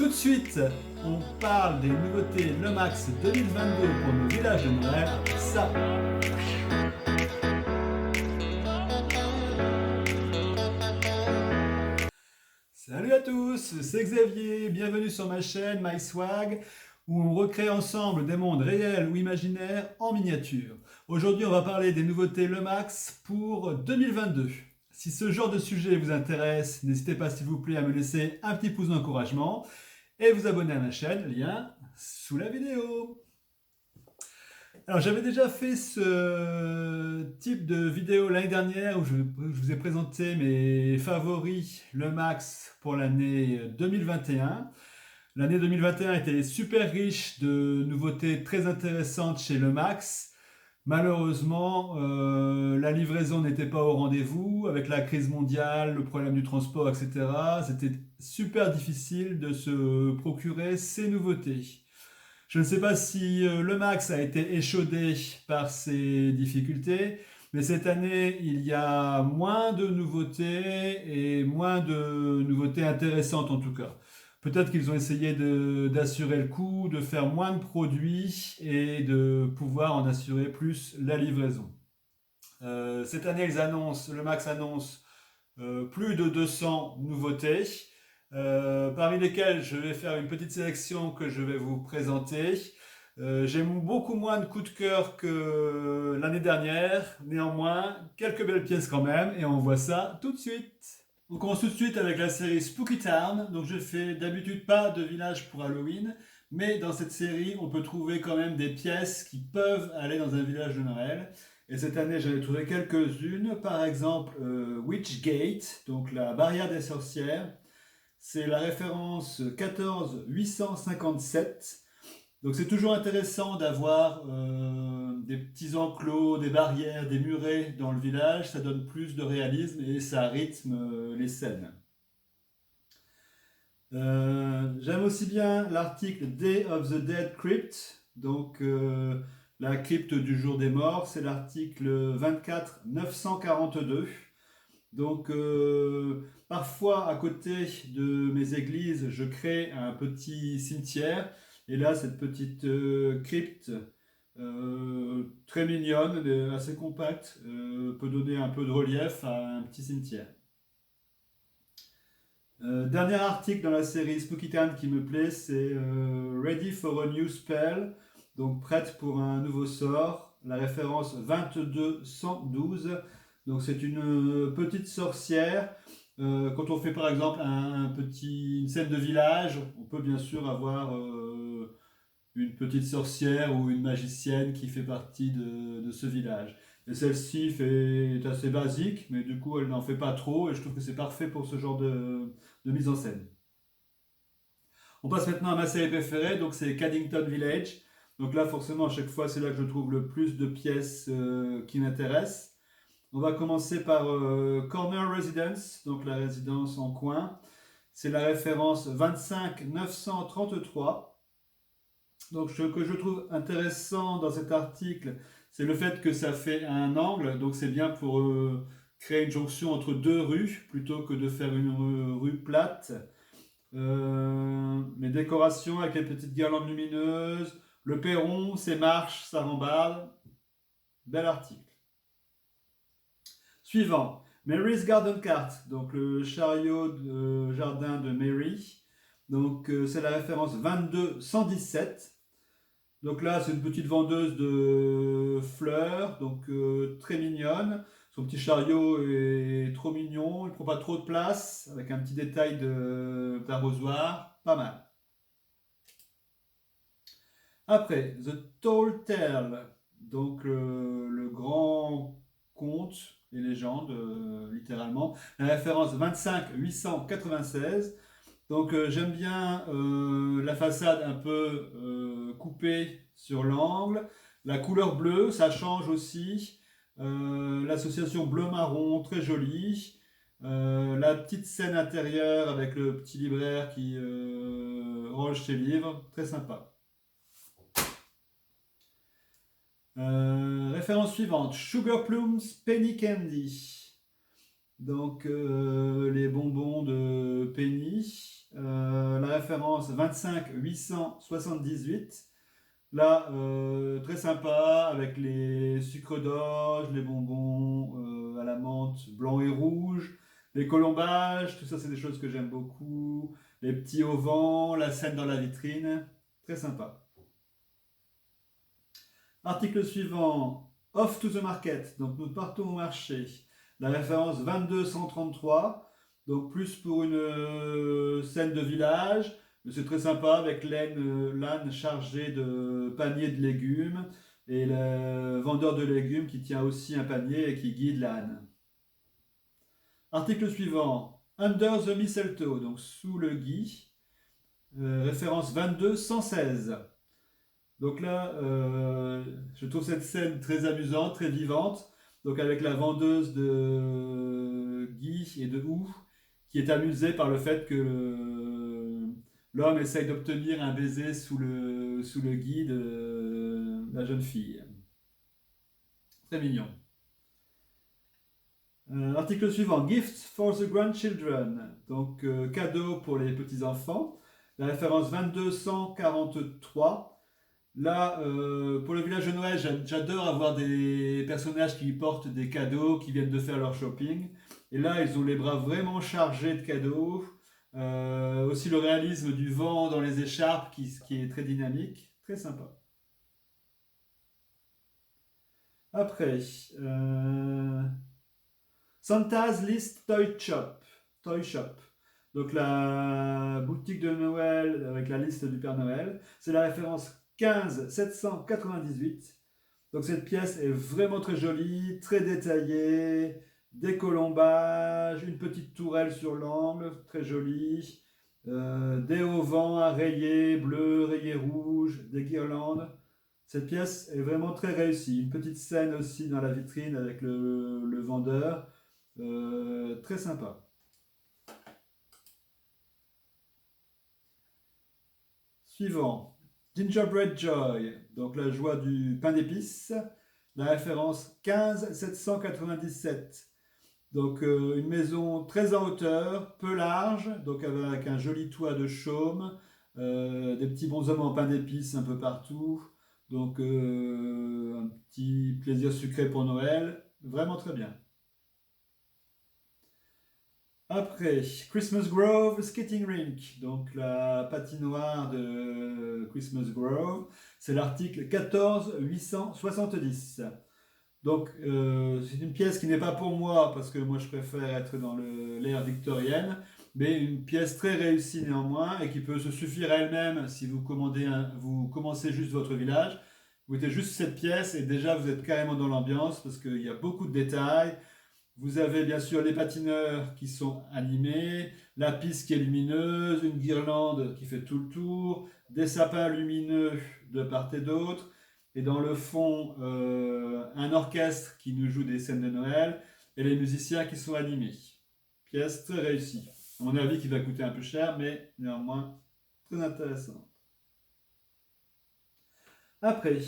Tout de suite, on parle des nouveautés Le Max 2022 pour nos villages de Noël. Ça. Salut à tous, c'est Xavier, bienvenue sur ma chaîne MySwag où on recrée ensemble des mondes réels ou imaginaires en miniature. Aujourd'hui, on va parler des nouveautés Le Max pour 2022. Si ce genre de sujet vous intéresse, n'hésitez pas s'il vous plaît à me laisser un petit pouce d'encouragement et vous abonner à ma chaîne, lien sous la vidéo. Alors j'avais déjà fait ce type de vidéo l'année dernière où je vous ai présenté mes favoris Le Max pour l'année 2021. L'année 2021 était super riche de nouveautés très intéressantes chez Le Max. Malheureusement, la livraison n'était pas au rendez-vous avec la crise mondiale, le problème du transport, etc. C'était super difficile de se procurer ces nouveautés. Je ne sais pas si le Max a été échaudé par ces difficultés, mais cette année, il y a moins de nouveautés et moins de nouveautés intéressantes en tout cas. Peut-être qu'ils ont essayé d'assurer le coût, de faire moins de produits et de pouvoir en assurer plus la livraison. Cette année, le Max annonce plus de 200 nouveautés, parmi lesquelles je vais faire une petite sélection que je vais vous présenter. J'ai beaucoup moins de coups de cœur que l'année dernière, néanmoins, quelques belles pièces quand même, et on voit ça tout de suite. On commence tout de suite avec la série Spooky Town. Donc je fais d'habitude pas de village pour Halloween, mais dans cette série, on peut trouver quand même des pièces qui peuvent aller dans un village de Noël. Et cette année, j'avais trouvé quelques-unes. Par exemple, Witch Gate, donc la barrière des sorcières. C'est la référence 14857. Donc c'est toujours intéressant d'avoir des petits enclos, des barrières, des murets dans le village. Ça donne plus de réalisme et ça rythme les scènes. J'aime aussi bien l'article Day of the Dead Crypt, donc la crypte du jour des morts, c'est l'article 24 942. Donc parfois à côté de mes églises, je crée un petit cimetière et là cette petite crypte très mignonne, assez compacte, peut donner un peu de relief à un petit cimetière. Dernier article dans la série Spooky Town qui me plaît, c'est Ready for a New Spell, donc prête pour un nouveau sort, la référence 2212. Donc c'est une petite sorcière. Quand on fait par exemple une scène de village, on peut bien sûr avoir une petite sorcière ou une magicienne qui fait partie de ce village. Et celle-ci est assez basique, mais du coup elle n'en fait pas trop et je trouve que c'est parfait pour ce genre de mise en scène. On passe maintenant à ma série préférée, donc c'est Caddington Village. Donc là forcément à chaque fois c'est là que je trouve le plus de pièces qui m'intéressent. On va commencer par Corner Residence, donc la résidence en coin. C'est la référence 25 933. Donc ce que je trouve intéressant dans cet article, c'est le fait que ça fait un angle, donc c'est bien pour créer une jonction entre deux rues plutôt que de faire une rue plate. Les décorations avec les petites guirlandes lumineuses, le perron, ses marches, sa rambarde. Bel article. Suivant, Mary's Garden Cart, donc le chariot de jardin de Mary. Donc c'est la référence 2217. Donc là, c'est une petite vendeuse de fleurs, donc très mignonne. Son petit chariot est trop mignon, il ne prend pas trop de place, avec un petit détail d'arrosoir, pas mal. Après, The Tall Tale, donc le grand conte et légende, littéralement. La référence 25 896. Donc j'aime bien la façade un peu coupée sur l'angle. La couleur bleue, ça change aussi. L'association bleu-marron, très jolie. La petite scène intérieure avec le petit libraire qui range ses livres, très sympa. Référence suivante, Sugar Plums Penny Candy. Donc les bonbons de Penny. la référence 25 878. Là, très sympa, avec les sucres d'orge, les bonbons à la menthe blanc et rouge, les colombages, tout ça c'est des choses que j'aime beaucoup. Les petits au vent, la scène dans la vitrine, très sympa. Article suivant, off to the market, donc nous partons au marché. La référence 2233, donc plus pour une scène de village, mais c'est très sympa avec l'âne chargé de paniers de légumes et le vendeur de légumes qui tient aussi un panier et qui guide l'âne. Article suivant, under the mistletoe, donc sous le gui, référence 2216. Donc là, je trouve cette scène très amusante, très vivante. Donc avec la vendeuse de Guy et de Hou, qui est amusée par le fait que l'homme essaye d'obtenir un baiser sous le gui de la jeune fille. Très mignon. Article suivant, Gifts for the Grandchildren. Donc cadeau pour les petits-enfants. La référence 2243. Là, pour le village de Noël, j'adore avoir des personnages qui portent des cadeaux, qui viennent de faire leur shopping. Et là, ils ont les bras vraiment chargés de cadeaux. Aussi le réalisme du vent dans les écharpes qui est très dynamique. Très sympa. Après, Santa's List Toy Shop. Toy Shop. Donc la boutique de Noël avec la liste du Père Noël. C'est la référence 15 798. Donc cette pièce est vraiment très jolie, très détaillée, des colombages, une petite tourelle sur l'angle, très jolie, des auvents à rayés bleus, rayés rouges, des guirlandes. Cette pièce est vraiment très réussie. Une petite scène aussi dans la vitrine avec le vendeur, très sympa. Suivant. Gingerbread Joy, donc la joie du pain d'épices, la référence 15 797. Donc une maison très en hauteur, peu large, donc avec un joli toit de chaume, des petits bonshommes en pain d'épices un peu partout, donc un petit plaisir sucré pour Noël, vraiment très bien. Après, Christmas Grove Skating Rink, donc la patinoire de Christmas Grove, c'est l'article 14 870. Donc c'est une pièce qui n'est pas pour moi parce que moi je préfère être dans l'ère victorienne, mais une pièce très réussie néanmoins et qui peut se suffire à elle-même si vous vous commencez juste votre village. Vous mettez juste cette pièce et déjà vous êtes carrément dans l'ambiance parce qu'il y a beaucoup de détails. Vous avez bien sûr les patineurs qui sont animés, la piste qui est lumineuse, une guirlande qui fait tout le tour, des sapins lumineux de part et d'autre, et dans le fond, un orchestre qui nous joue des scènes de Noël, et les musiciens qui sont animés. Pièce très réussie. À mon avis, qui va coûter un peu cher, mais néanmoins très intéressant. Après,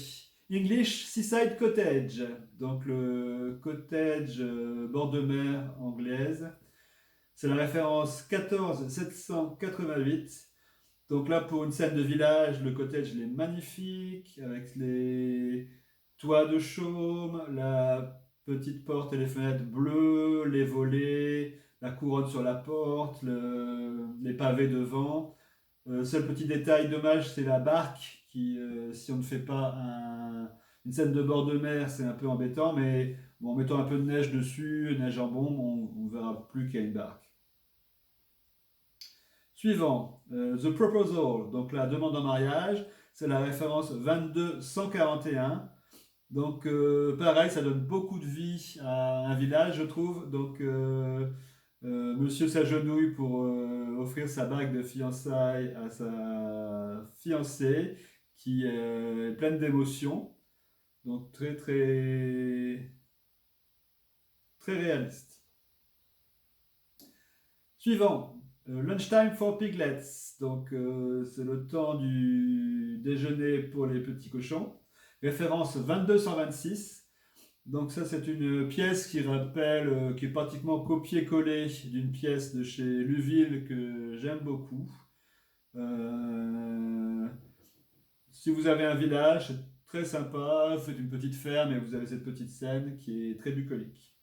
English Seaside Cottage, donc le cottage bord de mer anglaise. C'est la référence 14 788. Donc là, pour une scène de village, le cottage il est magnifique, avec les toits de chaume, la petite porte et les fenêtres bleues, les volets, la couronne sur la porte, les pavés devant. Seul petit détail dommage, c'est la barque qui, si on ne fait pas une scène de bord de mer, c'est un peu embêtant, mais bon, en mettant un peu de neige dessus, neige en bombe, on ne verra plus qu'il y a une barque. Suivant, The Proposal, donc la demande en mariage, c'est la référence 2241. Donc pareil, ça donne beaucoup de vie à un village, je trouve. Donc monsieur s'agenouille pour offrir sa bague de fiançailles à sa fiancée, qui est pleine d'émotions. Donc très très très réaliste. Suivant, Lunchtime for Piglets. Donc c'est le temps du déjeuner pour les petits cochons. Référence 2226. Donc ça c'est une pièce qui rappelle, qui est pratiquement copié-collé d'une pièce de chez Luville que j'aime beaucoup. Euh, Si vous avez un village, c'est très sympa, vous faites une petite ferme et vous avez cette petite scène qui est très bucolique.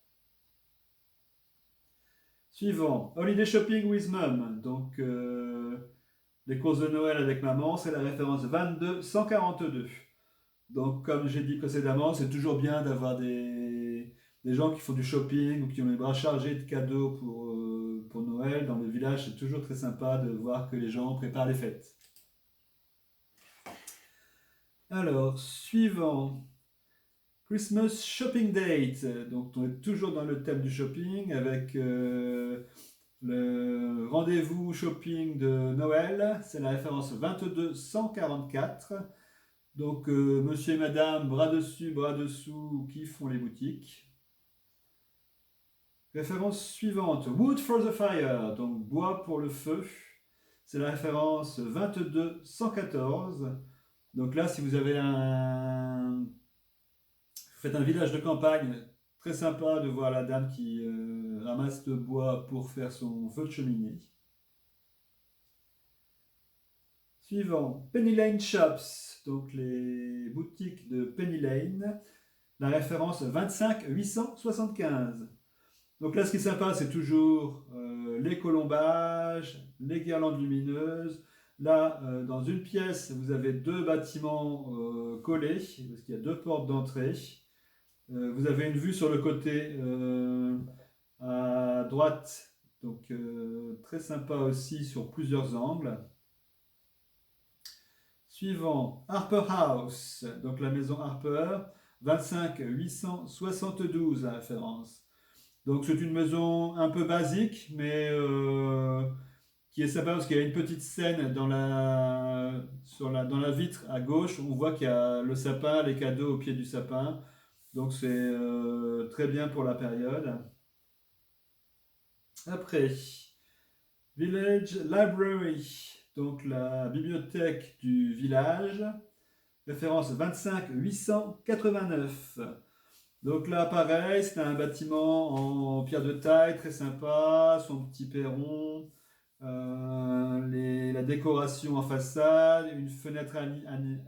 Suivant, Holiday Shopping with Mom. Donc, les courses de Noël avec maman, c'est la référence 22-142. Donc, comme j'ai dit précédemment, c'est toujours bien d'avoir des gens qui font du shopping ou qui ont les bras chargés de cadeaux pour Noël. Dans le village, c'est toujours très sympa de voir que les gens préparent les fêtes. Alors, suivant, Christmas Shopping Date. Donc, on est toujours dans le thème du shopping avec le rendez-vous shopping de Noël. C'est la référence 22-144. Donc, monsieur et madame, bras dessus, bras dessous, qui font les boutiques. Référence suivante, Wood for the Fire, donc bois pour le feu. C'est la référence 22-114. Donc là, si vous avez vous faites un village de campagne, très sympa de voir la dame qui ramasse le bois pour faire son feu de cheminée. Suivant, Penny Lane Shops, donc les boutiques de Penny Lane, la référence 25-875. Donc là, ce qui est sympa, c'est toujours les colombages, les guirlandes lumineuses. Là, dans une pièce, vous avez deux bâtiments collés, parce qu'il y a deux portes d'entrée. Vous avez une vue sur le côté à droite, donc très sympa aussi sur plusieurs angles. Suivant, Harper House, donc la maison Harper, 25-872 la référence. Donc c'est une maison un peu basique, mais qui est sympa parce qu'il y a une petite scène dans dans la vitre à gauche. On voit qu'il y a le sapin, les cadeaux au pied du sapin. Donc c'est très bien pour la période. Après, Village Library, donc la bibliothèque du village, référence 25-889. Donc là, pareil, c'est un bâtiment en pierre de taille, très sympa, son petit perron, la décoration en façade, une fenêtre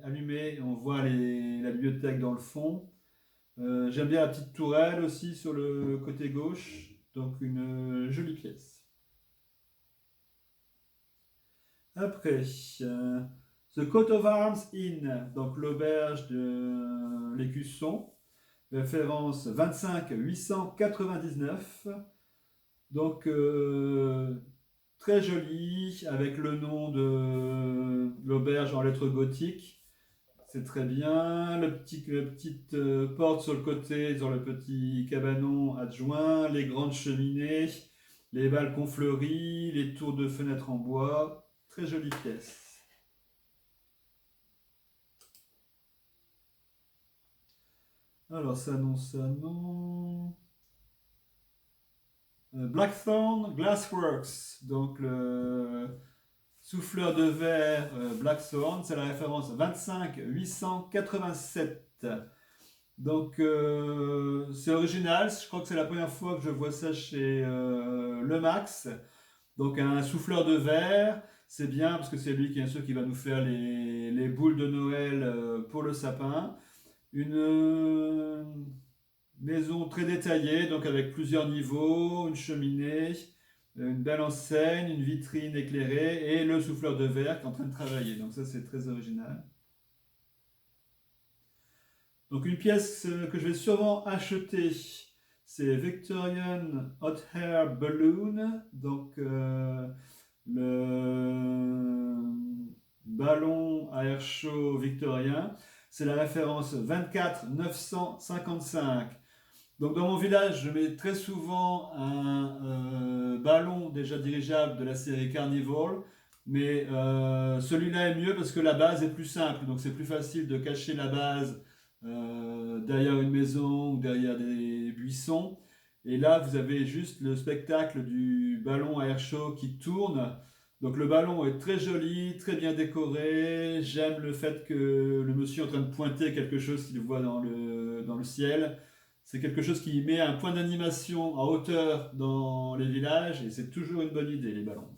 allumée, on voit la bibliothèque dans le fond. J'aime bien la petite tourelle aussi sur le côté gauche, donc une jolie pièce. Après, The Coat of Arms Inn, donc l'auberge de l'Écusson, référence 25-899. Donc, très joli, avec le nom de l'auberge en lettres gothiques. C'est très bien. La petite porte sur le côté, sur le petit cabanon adjoint, les grandes cheminées, les balcons fleuris, les tours de fenêtres en bois. Très jolie pièce. Alors, ça non. Blackthorn Glassworks, donc le souffleur de verre Blackthorn, c'est la référence 25-887. Donc c'est original, je crois que c'est la première fois que je vois ça chez Le Max. Donc un souffleur de verre, c'est bien parce que c'est lui qui est sûr qui va nous faire les boules de Noël pour le sapin. Une maison très détaillée, donc avec plusieurs niveaux, une cheminée, une belle enseigne, une vitrine éclairée et le souffleur de verre qui est en train de travailler. Donc ça c'est très original. Donc une pièce que je vais sûrement acheter, c'est Victorian Hot Air Balloon, donc le ballon à air chaud victorien. C'est la référence 24-955. Donc dans mon village, je mets très souvent un ballon déjà dirigeable de la série Carnival, mais celui-là est mieux parce que la base est plus simple, donc c'est plus facile de cacher la base derrière une maison ou derrière des buissons. Et là, vous avez juste le spectacle du ballon à air chaud qui tourne. Donc le ballon est très joli, très bien décoré. J'aime le fait que le monsieur est en train de pointer quelque chose qu'il voit dans le ciel. C'est quelque chose qui met un point d'animation en hauteur dans les villages et c'est toujours une bonne idée, les ballons.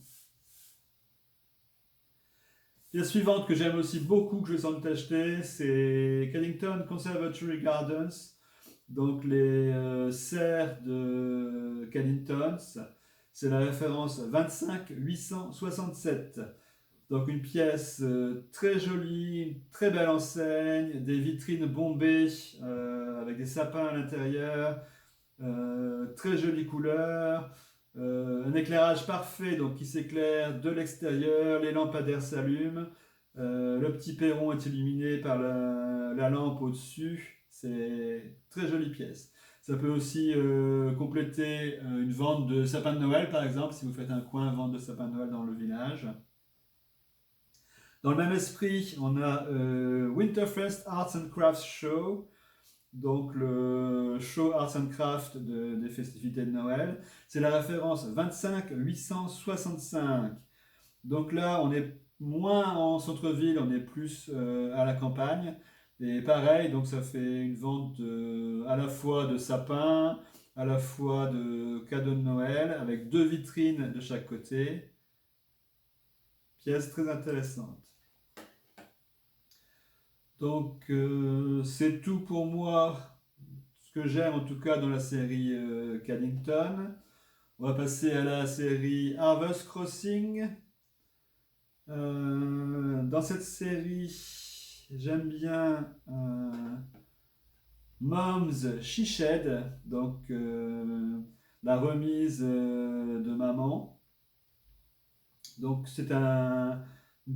Pièce suivante que j'aime aussi beaucoup, que je vais sans doute acheter, c'est Kennington Conservatory Gardens. Donc les serres de Kennington, c'est la référence 25 867. Donc une pièce très jolie, très belle enseigne, des vitrines bombées avec des sapins à l'intérieur, très jolie couleur, un éclairage parfait donc qui s'éclaire de l'extérieur, les lampadaires s'allument, le petit perron est illuminé par la lampe au-dessus, c'est très jolie pièce. Ça peut aussi compléter une vente de sapin de Noël par exemple, si vous faites un coin vente de sapin de Noël dans le village. Dans le même esprit, on a Winterfest Arts and Crafts Show, donc le show Arts and Crafts des festivités de Noël. C'est la référence 25 865. Donc là, on est moins en centre-ville, on est plus à la campagne. Et pareil, donc ça fait une vente à la fois de sapins, à la fois de cadeaux de Noël, avec 2 vitrines de chaque côté. Pièce très intéressante. Donc c'est tout pour moi, ce que j'aime en tout cas dans la série Caddington. On va passer à la série Harvest Crossing. Dans cette série, j'aime bien Mom's She Shed, donc la remise de maman. Donc c'est une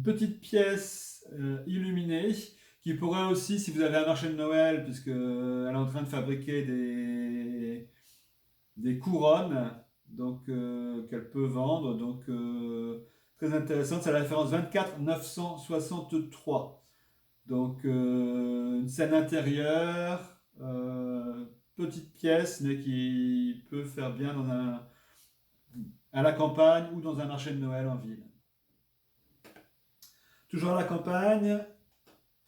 petite pièce illuminée qui pourrait aussi, si vous avez un marché de Noël, puisque elle est en train de fabriquer des couronnes, donc qu'elle peut vendre, donc très intéressante. C'est la référence 24 963. Donc une scène intérieure, petite pièce, mais qui peut faire bien à la campagne ou dans un marché de Noël en ville. Toujours à la campagne,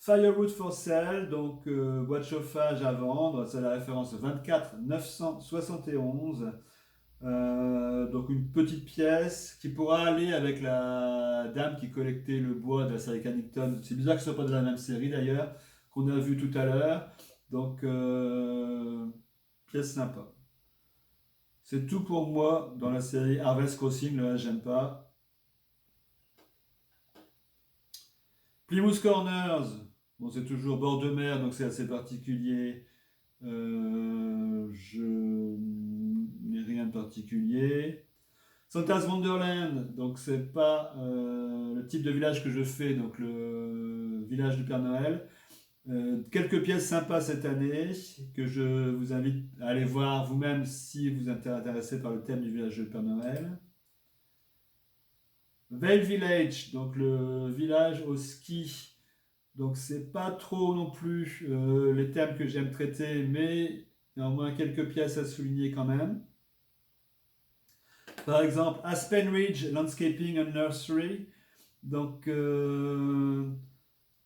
Firewood for Sale, donc bois de chauffage à vendre, c'est la référence 24 971. Donc une petite pièce qui pourra aller avec la dame qui collectait le bois de la série Caddington. C'est bizarre que ce ne soit pas de la même série d'ailleurs, qu'on a vu tout à l'heure. Donc pièce sympa. C'est tout pour moi dans la série Harvest Crossing, le reste j'aime pas. Plymouth Corners, bon, c'est toujours bord de mer, donc c'est assez particulier. Je n'ai rien de particulier. Santa's Wonderland, donc c'est pas le type de village que je fais, donc le village du Père Noël. Quelques pièces sympas cette année que je vous invite à aller voir vous-même si vous êtes intéressé par le thème du village du Père Noël. Vale Village, donc le village au ski. Donc c'est pas trop non plus les thèmes que j'aime traiter, mais néanmoins quelques pièces à souligner quand même. Par exemple, Aspen Ridge Landscaping and Nursery. Donc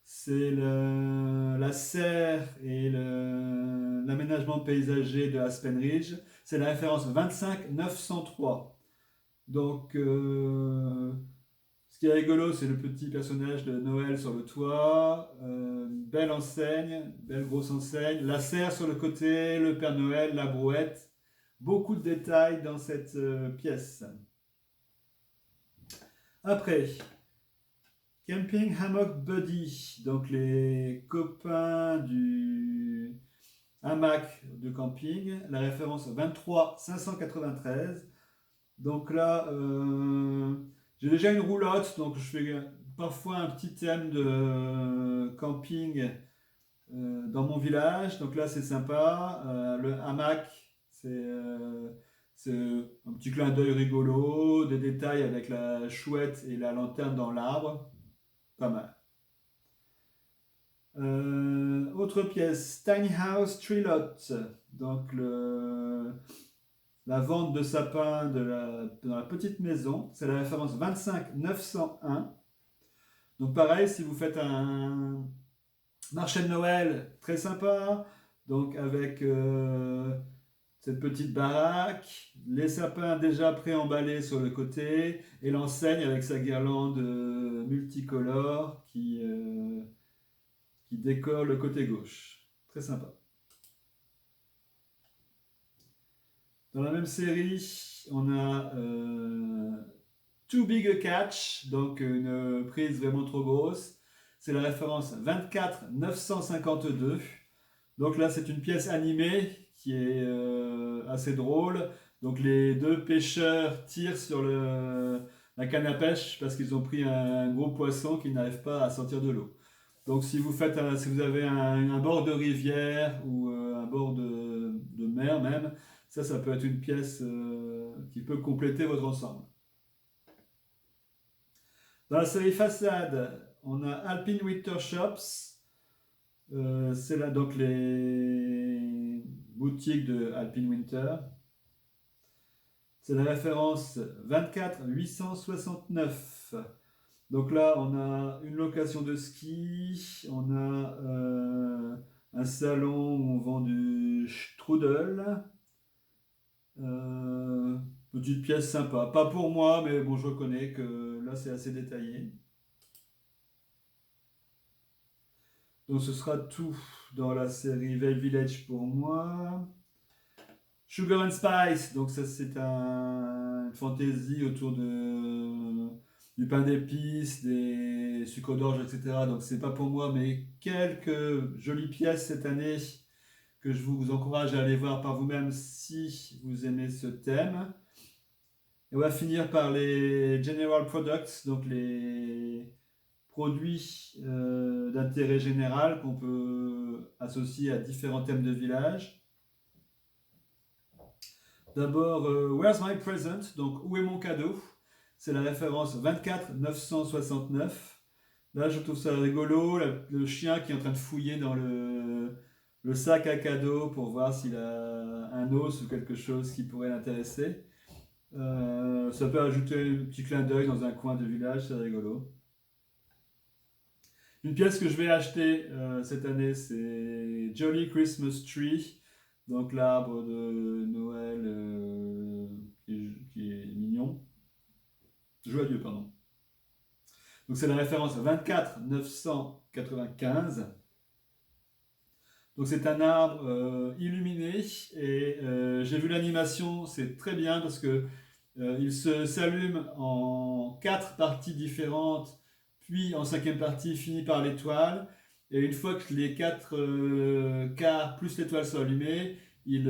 c'est la serre et l'aménagement paysager de Aspen Ridge. C'est la référence 25 903. Donc ce qui est rigolo, c'est le petit personnage de Noël sur le toit, belle enseigne, belle grosse enseigne, la serre sur le côté, le Père Noël, la brouette, beaucoup de détails dans cette pièce. Après, Camping Hammock Buddy, donc les copains du hamac de camping, la référence 23 593. Donc là, j'ai déjà une roulotte, donc je fais parfois un petit thème de camping dans mon village. Donc là, c'est sympa. Le hamac, c'est un petit clin d'œil rigolo, des détails avec la chouette et la lanterne dans l'arbre. Pas mal. Autre pièce, Tiny House Tree Lot. Donc la vente de sapins dans la petite maison, c'est la référence 25 901. Donc pareil, si vous faites un marché de Noël très sympa, donc avec cette petite baraque, les sapins déjà pré-emballés sur le côté et l'enseigne avec sa guirlande multicolore qui décore le côté gauche. Très sympa. Dans la même série, on a Too Big a Catch, donc une prise vraiment trop grosse. C'est la référence 24 952. Donc là, c'est une pièce animée qui est assez drôle. Donc les deux pêcheurs tirent sur la canne à pêche parce qu'ils ont pris un gros poisson qui n'arrive pas à sortir de l'eau. Donc si vous avez un bord de rivière ou un bord de mer même, ça peut être une pièce qui peut compléter votre ensemble. Dans la série façade, on a Alpine Winter Shops. C'est là donc les boutiques de Alpine Winter. C'est la référence 24 869. Donc là, on a une location de ski, on a un salon où on vend du strudel. Petite pièce sympa. Pas pour moi, mais bon, je reconnais que là, c'est assez détaillé. Donc ce sera tout dans la série Veil Village pour moi. Sugar and Spice, donc ça c'est une fantaisie autour du pain d'épices, des sucres d'orge, etc. Donc c'est pas pour moi, mais quelques jolies pièces cette année que je vous encourage à aller voir par vous-même si vous aimez ce thème. Et on va finir par les General Products, donc les produits d'intérêt général qu'on peut associer à différents thèmes de village. D'abord, Where's My Present? Donc, où est mon cadeau? C'est la référence 24 969. Là, je trouve ça rigolo, le chien qui est en train de fouiller dans le sac à cadeau pour voir s'il a un os ou quelque chose qui pourrait l'intéresser. Ça peut ajouter un petit clin d'œil dans un coin de village, c'est rigolo. Une pièce que je vais acheter cette année, c'est Jolly Christmas Tree, donc l'arbre de Noël qui est mignon. Joyeux, pardon. Donc c'est la référence 24 995. Donc c'est un arbre illuminé et j'ai vu l'animation, c'est très bien parce que il s'allume en 4 parties différentes, puis en 5e partie finit par l'étoile. Et une fois que les 4 quarts plus l'étoile sont allumés, il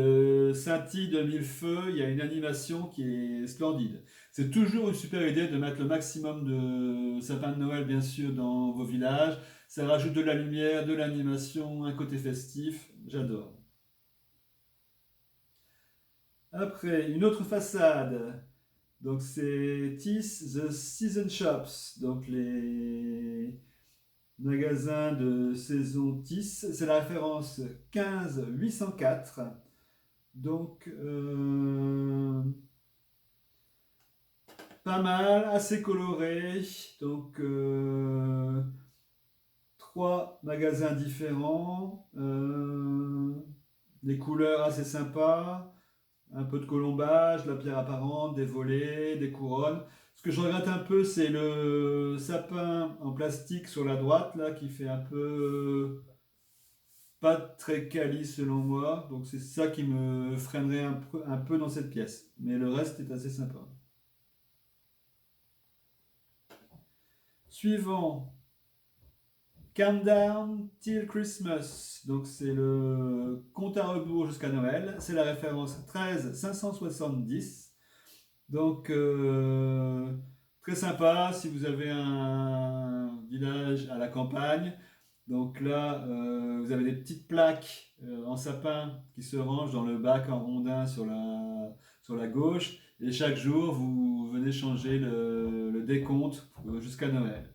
scintille de mille feux. Il y a une animation qui est splendide. C'est toujours une super idée de mettre le maximum de sapins de Noël, bien sûr, dans vos villages. Ça rajoute de la lumière, de l'animation, un côté festif. J'adore. Après, une autre façade. Donc c'est Tis The Season Shops, donc les magasins de saison Tis. C'est la référence 15 804. Donc pas mal, assez coloré. Donc 3 magasins différents, des couleurs assez sympas. Un peu de colombage, de la pierre apparente, des volets, des couronnes. Ce que je regrette un peu, c'est le sapin en plastique sur la droite, là, qui fait un peu pas très quali selon moi. Donc c'est ça qui me freinerait un peu dans cette pièce. Mais le reste est assez sympa. Suivant. Countdown Till Christmas. Donc c'est le compte à rebours jusqu'à Noël. C'est la référence 13 570. Donc très sympa si vous avez un village à la campagne. Donc là, vous avez des petites plaques en sapin qui se rangent dans le bac en rondin sur la gauche. Et chaque jour, vous venez changer le décompte jusqu'à Noël.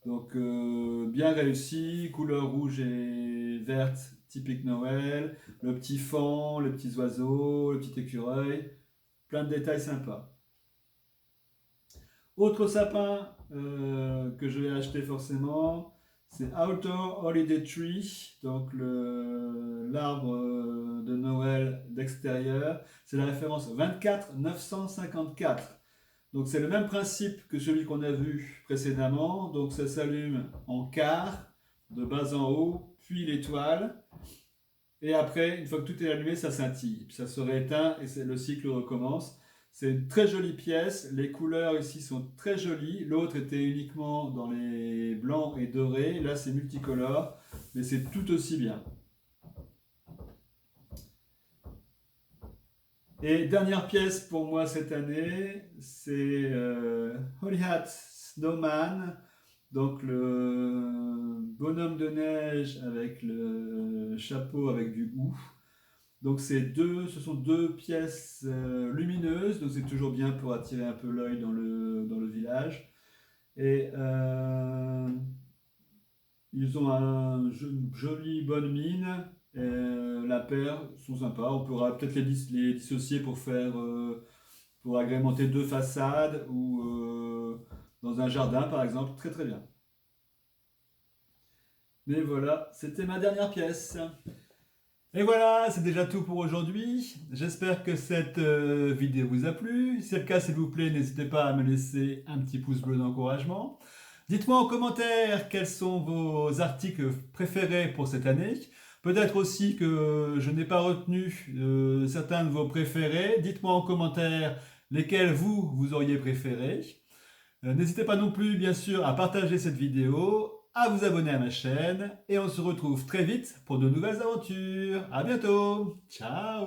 Donc bien réussi, couleur rouge et verte, typique Noël, le petit faon, les petits oiseaux, le petit écureuil, plein de détails sympas. Autre sapin que je vais acheter forcément, C'est Outdoor Holiday Tree, donc l'arbre de Noël d'extérieur. C'est la référence 24954. Donc c'est le même principe que celui qu'on a vu précédemment. Donc ça s'allume en quart, de bas en haut, puis l'étoile. Et après, une fois que tout est allumé, ça scintille. Puis ça se rééteint et le cycle recommence. C'est une très jolie pièce. Les couleurs ici sont très jolies. L'autre était uniquement dans les blancs et dorés. Là, c'est multicolore, mais c'est tout aussi bien. Et dernière pièce pour moi cette année, c'est Holly Hat Snowman. Donc le bonhomme de neige avec le chapeau avec du hou. Donc ce sont deux pièces lumineuses, donc c'est toujours bien pour attirer un peu l'œil dans le village. Et ils ont une jolie bonne mine. Et, la paire sont sympas. On pourra peut-être les dissocier pour agrémenter deux façades ou dans un jardin par exemple. Très très bien. Mais voilà, c'était ma dernière pièce. Et voilà, c'est déjà tout pour aujourd'hui. J'espère que cette vidéo vous a plu. Si c'est le cas, s'il vous plaît, n'hésitez pas à me laisser un petit pouce bleu d'encouragement. Dites-moi en commentaire quels sont vos articles préférés pour cette année. Peut-être aussi que je n'ai pas retenu certains de vos préférés. Dites-moi en commentaire lesquels vous auriez préférés. N'hésitez pas non plus, bien sûr, à partager cette vidéo, à vous abonner à ma chaîne, et on se retrouve très vite pour de nouvelles aventures. À bientôt. Ciao.